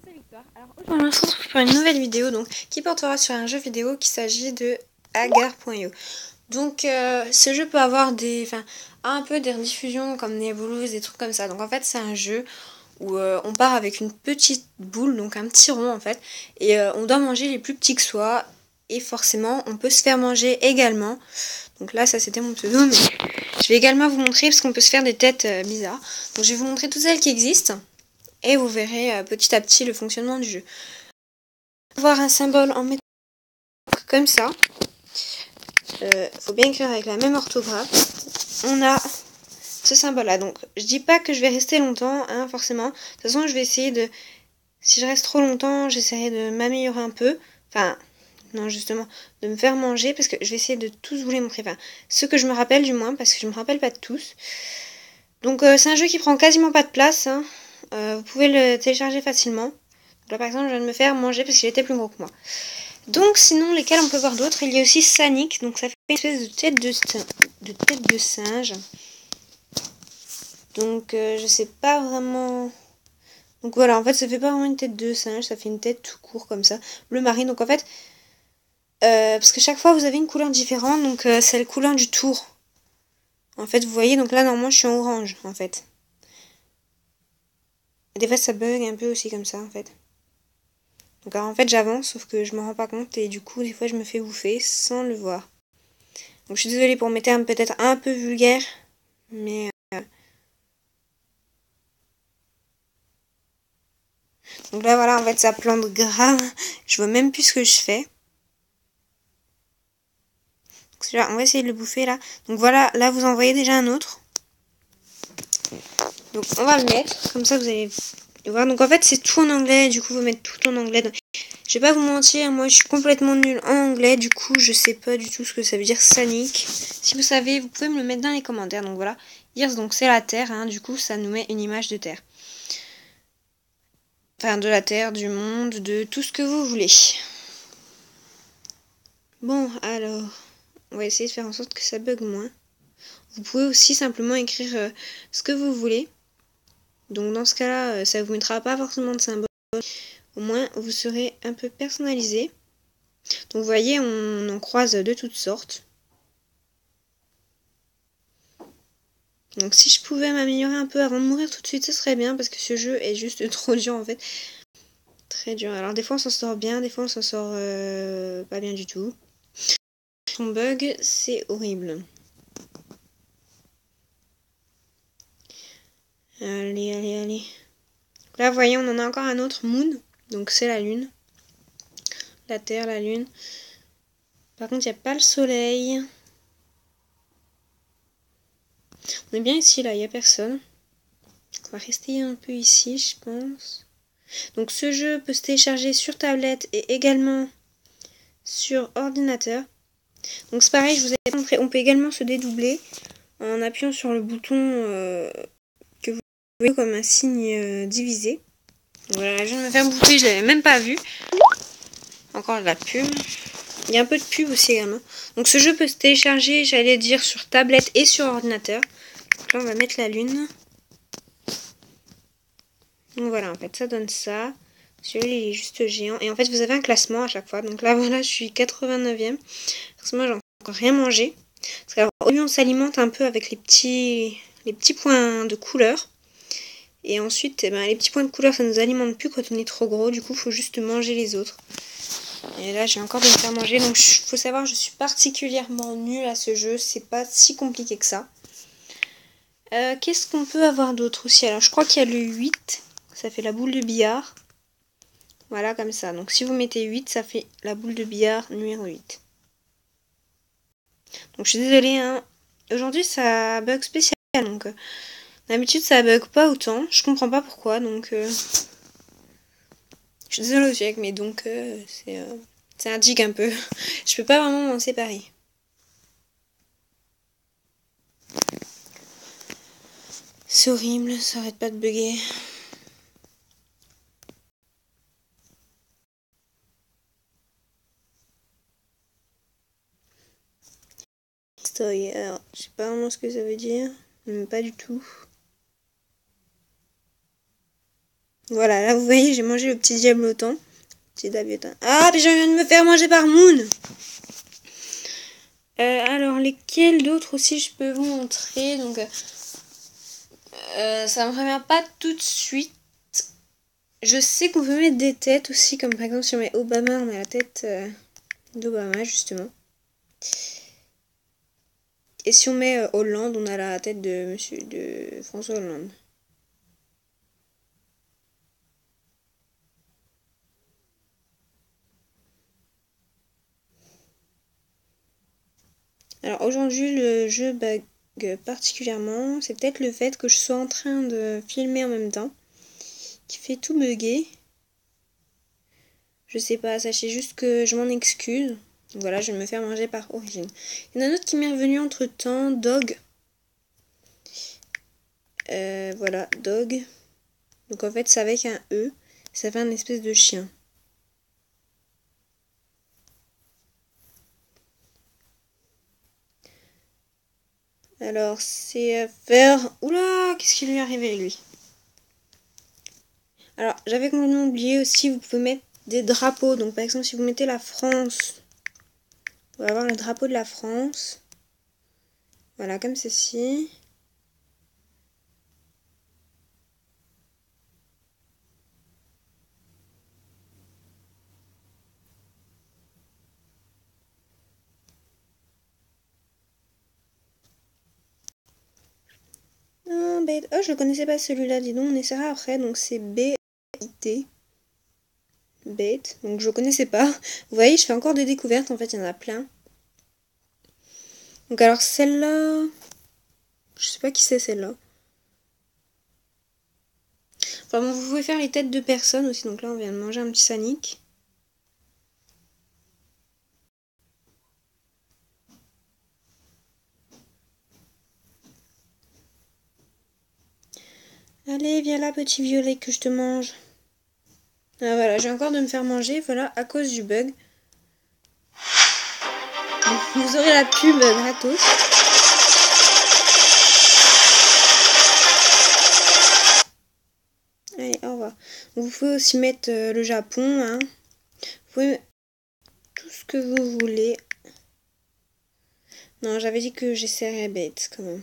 c'est Victoire. Alors aujourd'hui, on se retrouve pour une nouvelle vidéo donc, qui portera sur un jeu vidéo qui s'agit de Agar.io. Donc ce jeu peut avoir un peu des rediffusions comme Nebulous, des trucs comme ça. Donc en fait c'est un jeu où on part avec une petite boule, donc un petit rond en fait, et on doit manger les plus petits que soi. Et forcément on peut se faire manger également. Donc là ça c'était mon pseudo, mais je vais également vous montrer parce qu'on peut se faire des têtes bizarres. Donc je vais vous montrer toutes celles qui existent. Et vous verrez petit à petit le fonctionnement du jeu. Avoir un symbole en mettant comme ça. Faut bien écrire avec la même orthographe. On a ce symbole là. Donc je dis pas que je vais rester longtemps, hein, forcément. De toute façon je vais essayer de... Si je reste trop longtemps, j'essaierai de m'améliorer un peu. Enfin, non justement, de me faire manger parce que je vais essayer de tous vous les montrer. Enfin, ceux que je me rappelle du moins, parce que je me rappelle pas de tous. Donc c'est un jeu qui prend quasiment pas de place, hein. Vous pouvez le télécharger facilement. Donc là par exemple je viens de me faire manger parce qu'il était plus gros que moi. Donc sinon lesquels on peut voir d'autres, il y a aussi Sanic, donc ça fait une espèce de tête de singe. Donc je sais pas vraiment... Donc voilà, en fait ça fait pas vraiment une tête de singe, ça fait une tête tout court comme ça. Bleu marine, donc en fait... parce que chaque fois vous avez une couleur différente, donc c'est la couleur du tour. En fait vous voyez, donc là normalement je suis en orange en fait. Et des fois ça bug un peu aussi comme ça en fait. Donc alors, en fait j'avance sauf que je me rends pas compte et du coup des fois je me fais bouffer sans le voir. Donc je suis désolée pour mes termes peut-être un peu vulgaires, mais... Donc là voilà en fait ça plante grave, je vois même plus ce que je fais. Donc, là, on va essayer de le bouffer là. Donc voilà, là vous en voyez déjà un autre. Donc on va le mettre, comme ça vous allez voir. Donc en fait c'est tout en anglais, du coup vous mettez tout en anglais. Donc, je vais pas vous mentir, moi je suis complètement nulle en anglais, du coup je sais pas du tout ce que ça veut dire Sanic. Si vous savez, vous pouvez me le mettre dans les commentaires. Donc voilà, Earth, donc c'est la Terre, hein, du coup ça nous met une image de Terre. Enfin de la Terre, du monde, de tout ce que vous voulez. Bon alors, on va essayer de faire en sorte que ça bug moins. Vous pouvez aussi simplement écrire ce que vous voulez. Donc dans ce cas-là, ça vous mettra pas forcément de symbole. Au moins, vous serez un peu personnalisé. Donc vous voyez, on en croise de toutes sortes. Donc si je pouvais m'améliorer un peu avant de mourir tout de suite, ce serait bien, parce que ce jeu est juste trop dur en fait. Très dur. Alors des fois on s'en sort bien, des fois on s'en sort pas bien du tout. Son bug, c'est horrible. Allez, allez, allez. Là, vous voyez, on en a encore un autre, Moon. Donc c'est la Lune. La Terre, la Lune. Par contre, il n'y a pas le Soleil. On est bien ici, là, il n'y a personne. On va rester un peu ici, je pense. Donc ce jeu peut se télécharger sur tablette et également sur ordinateur. Donc c'est pareil, je vous ai montré, on peut également se dédoubler en appuyant sur le bouton que vous voyez comme un signe divisé. Voilà, je viens de me faire bouffer, je l'avais même pas vu. Encore de la pub. Il y a un peu de pub aussi également. Donc ce jeu peut se télécharger, j'allais dire, sur tablette et sur ordinateur. Donc là on va mettre la lune. Donc voilà, en fait ça donne ça. Celui-là il est juste géant. Et en fait vous avez un classement à chaque fois. Donc là voilà, je suis 89e. Parce que moi j'ai encore rien mangé. Parce qu'au début on s'alimente un peu avec les petits points de couleur. Et ensuite, les petits points de couleur ça nous alimente plus quand on est trop gros. Du coup il faut juste manger les autres. Et là j'ai encore de me faire manger. Donc il faut savoir, je suis particulièrement nulle à ce jeu. C'est pas si compliqué que ça. Qu'est-ce qu'on peut avoir d'autre aussi? Alors je crois qu'il y a le 8. Ça fait la boule de billard. Voilà, comme ça. Donc si vous mettez 8, ça fait la boule de billard numéro 8. Donc je suis désolée, hein. Aujourd'hui ça bug spécial. Donc d'habitude ça bug pas autant. Je comprends pas pourquoi. Donc je suis désolée aussi avec mes donc c'est un dig un peu. Je peux pas vraiment m'en séparer. C'est horrible, ça arrête pas de bugger. Story, alors je sais pas vraiment ce que ça veut dire. Pas du tout. Voilà, là vous voyez, j'ai mangé le petit diablotin. Petit diablotin. Ah, mais je viens de me faire manger par Moon. Alors, lesquels d'autres aussi je peux vous montrer. Donc, ça me revient pas tout de suite. Je sais qu'on peut mettre des têtes aussi, comme par exemple si on met Obama, on a la tête d'Obama justement. Et si on met Hollande, on a la tête de François Hollande. Alors aujourd'hui, le jeu bug particulièrement, c'est peut-être le fait que je sois en train de filmer en même temps, qui fait tout bugger. Je sais pas, sachez juste que je m'en excuse. Voilà, je vais me faire manger par Origine. Il y en a un autre qui m'est revenu entre temps, Dog. Voilà, Dog. Donc en fait, c'est avec un E. Ça fait un espèce de chien. Alors, c'est à faire... Oula, qu'est-ce qui lui est arrivé, lui? Alors, j'avais complètement oublié aussi, vous pouvez mettre des drapeaux. Donc, par exemple, si vous mettez la France, on va avoir le drapeau de la France. Voilà, comme ceci. Ah, bête. Oh, je connaissais pas celui-là, dis donc, on essaiera après. Donc, c'est B-I-T. Bête. Donc, je connaissais pas. Vous voyez, je fais encore des découvertes. En fait, il y en a plein. Donc, alors, celle-là... Je sais pas qui c'est, celle-là. Enfin, bon, vous pouvez faire les têtes de personnes aussi. Donc là, on vient de manger un petit Sanic. Allez, viens là, petit violet, que je te mange. Ah, voilà, j'ai encore de me faire manger, voilà, à cause du bug. Vous aurez la pub gratos. Allez, au revoir. Vous pouvez aussi mettre le Japon, hein. Vous pouvez mettre tout ce que vous voulez. Non, j'avais dit que j'essaierais bête, quand même.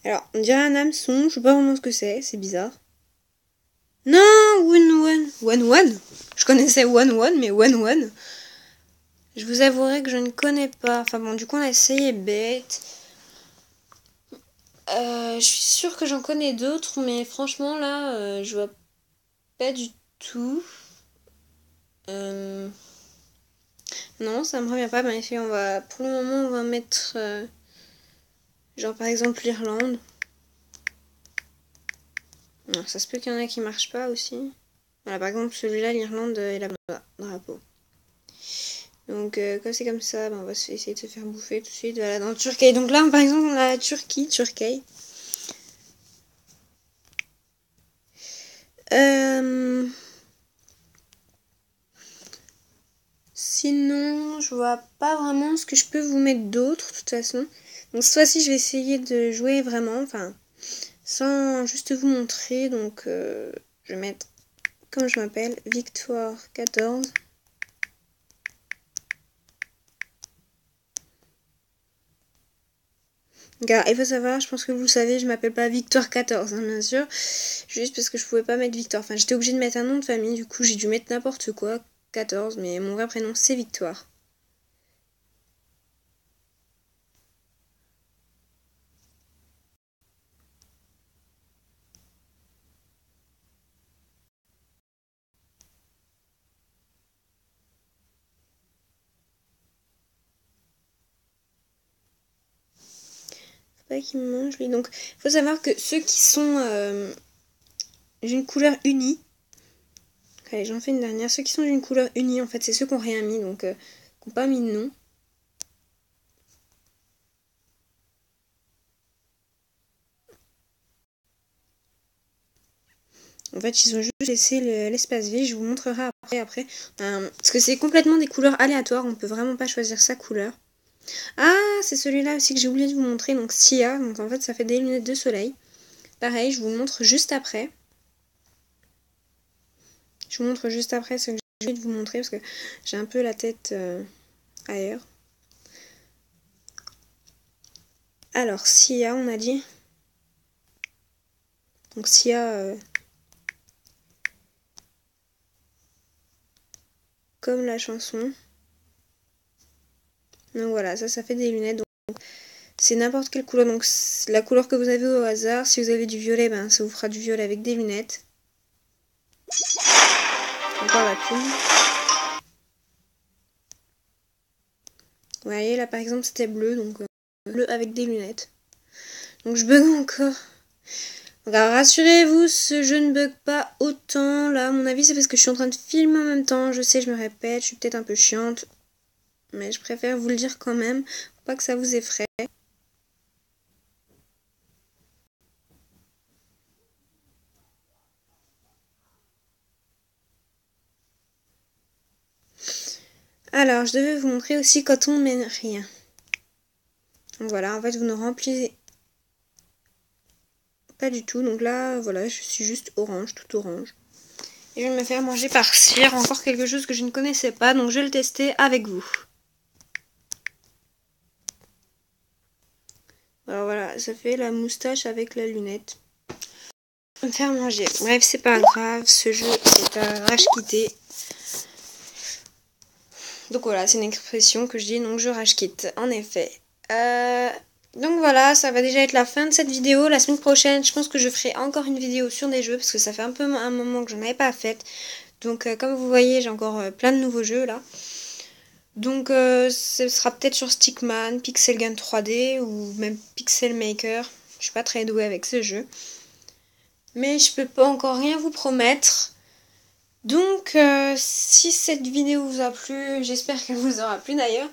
Alors, on dirait un hameçon, je sais pas vraiment ce que c'est bizarre. Non, One. Je connaissais One, mais One. Je vous avouerai que je ne connais pas. Enfin bon, du coup, on a essayé bête. Je suis sûre que j'en connais d'autres, mais franchement, là, je vois pas du tout. Non, ça me revient pas. Mais on va, pour le moment, on va mettre, genre par exemple l'Irlande. Non, ça se peut qu'il y en a qui marchent pas aussi. Voilà, par exemple, celui-là, l'Irlande et la drapeau. Donc, comme c'est comme ça, ben, on va essayer de se faire bouffer tout de suite. Voilà, dans Turquie. Donc là, par exemple, on a la Turquie. Sinon, je vois pas vraiment ce que je peux vous mettre d'autre, de toute façon. Donc, cette fois-ci, je vais essayer de jouer vraiment, enfin, sans juste vous montrer. Donc, je vais mettre, comme je m'appelle, Victoire 14. Car il faut savoir, je pense que vous le savez, je m'appelle pas Victoire 14, hein, bien sûr. Juste parce que je pouvais pas mettre Victoire. Enfin, j'étais obligée de mettre un nom de famille, du coup, j'ai dû mettre n'importe quoi, 14, mais mon vrai prénom, c'est Victoire. Faut pas qu'il me mange, lui. Donc, il faut savoir que ceux qui sont d'une couleur unie, allez, j'en fais une dernière. Ceux qui sont d'une couleur unie, en fait, c'est ceux qui n'ont rien mis, donc qui n'ont pas mis de nom. En fait, ils ont juste laissé l'espace vide. Je vous montrerai après. Parce que c'est complètement des couleurs aléatoires. On peut vraiment pas choisir sa couleur. Ah, c'est celui-là aussi que j'ai oublié de vous montrer. Donc, Sia. Donc, en fait, ça fait des lunettes de soleil. Pareil, je vous le montre juste après. Je vous montre juste après ce que j'ai oublié de vous montrer. Parce que j'ai un peu la tête ailleurs. Alors, Sia, on a dit. Donc, Sia... comme la chanson. Donc voilà, ça fait des lunettes. Donc c'est n'importe quelle couleur. Donc la couleur que vous avez au hasard. Si vous avez du violet, ben ça vous fera du violet avec des lunettes. Encore la plume. Vous voyez là par exemple c'était bleu, donc bleu avec des lunettes. Donc je bug encore. Donc alors, rassurez-vous, ce jeu ne bug pas autant. Là à mon avis c'est parce que je suis en train de filmer en même temps. Je sais, je me répète, je suis peut-être un peu chiante. Mais je préfère vous le dire quand même. Faut pas que ça vous effraie. Alors, je devais vous montrer aussi quand on met rien. Donc voilà, en fait, vous ne remplissez pas du tout. Donc là, voilà, je suis juste orange, tout orange. Et je vais me faire manger par Cire, encore quelque chose que je ne connaissais pas. Donc je vais le tester avec vous. Alors voilà, ça fait la moustache avec la lunette. Je vais me faire manger. Bref, c'est pas grave, ce jeu est à rage quitter. Donc voilà, c'est une expression que je dis, donc je rage quitte, en effet. Donc voilà, ça va déjà être la fin de cette vidéo. La semaine prochaine, je pense que je ferai encore une vidéo sur des jeux, parce que ça fait un peu un moment que j'en avais pas fait. Donc comme vous voyez, j'ai encore plein de nouveaux jeux là. Donc ce sera peut-être sur Stickman, Pixel Gun 3D ou même Pixel Maker. Je suis pas très douée avec ce jeu. Mais je peux pas encore rien vous promettre. Donc si cette vidéo vous a plu, j'espère qu'elle vous aura plu d'ailleurs.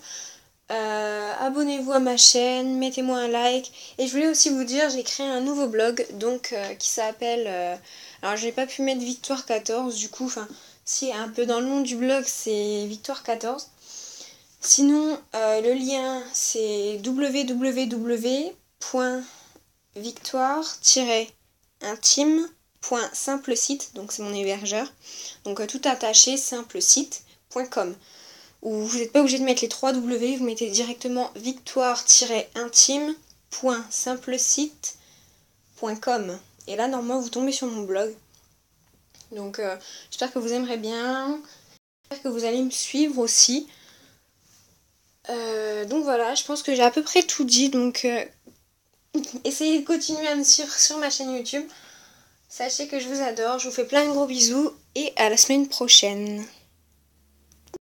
Abonnez-vous à ma chaîne, mettez-moi un like. Et je voulais aussi vous dire, j'ai créé un nouveau blog donc qui s'appelle... alors j'ai pas pu mettre Victoire 14 du coup, enfin si un peu dans le nom du blog c'est Victoire 14. Sinon le lien c'est www.victoire-intime.simplesite, donc c'est mon hébergeur. Donc tout attaché simplesite.com. Ou vous n'êtes pas obligé de mettre les 3 W, vous mettez directement victoire-intime.simplesite.com. Et là, normalement, vous tombez sur mon blog. Donc, j'espère que vous aimerez bien. J'espère que vous allez me suivre aussi. Donc voilà, je pense que j'ai à peu près tout dit. Donc, essayez de continuer à me suivre sur ma chaîne YouTube. Sachez que je vous adore. Je vous fais plein de gros bisous. Et à la semaine prochaine.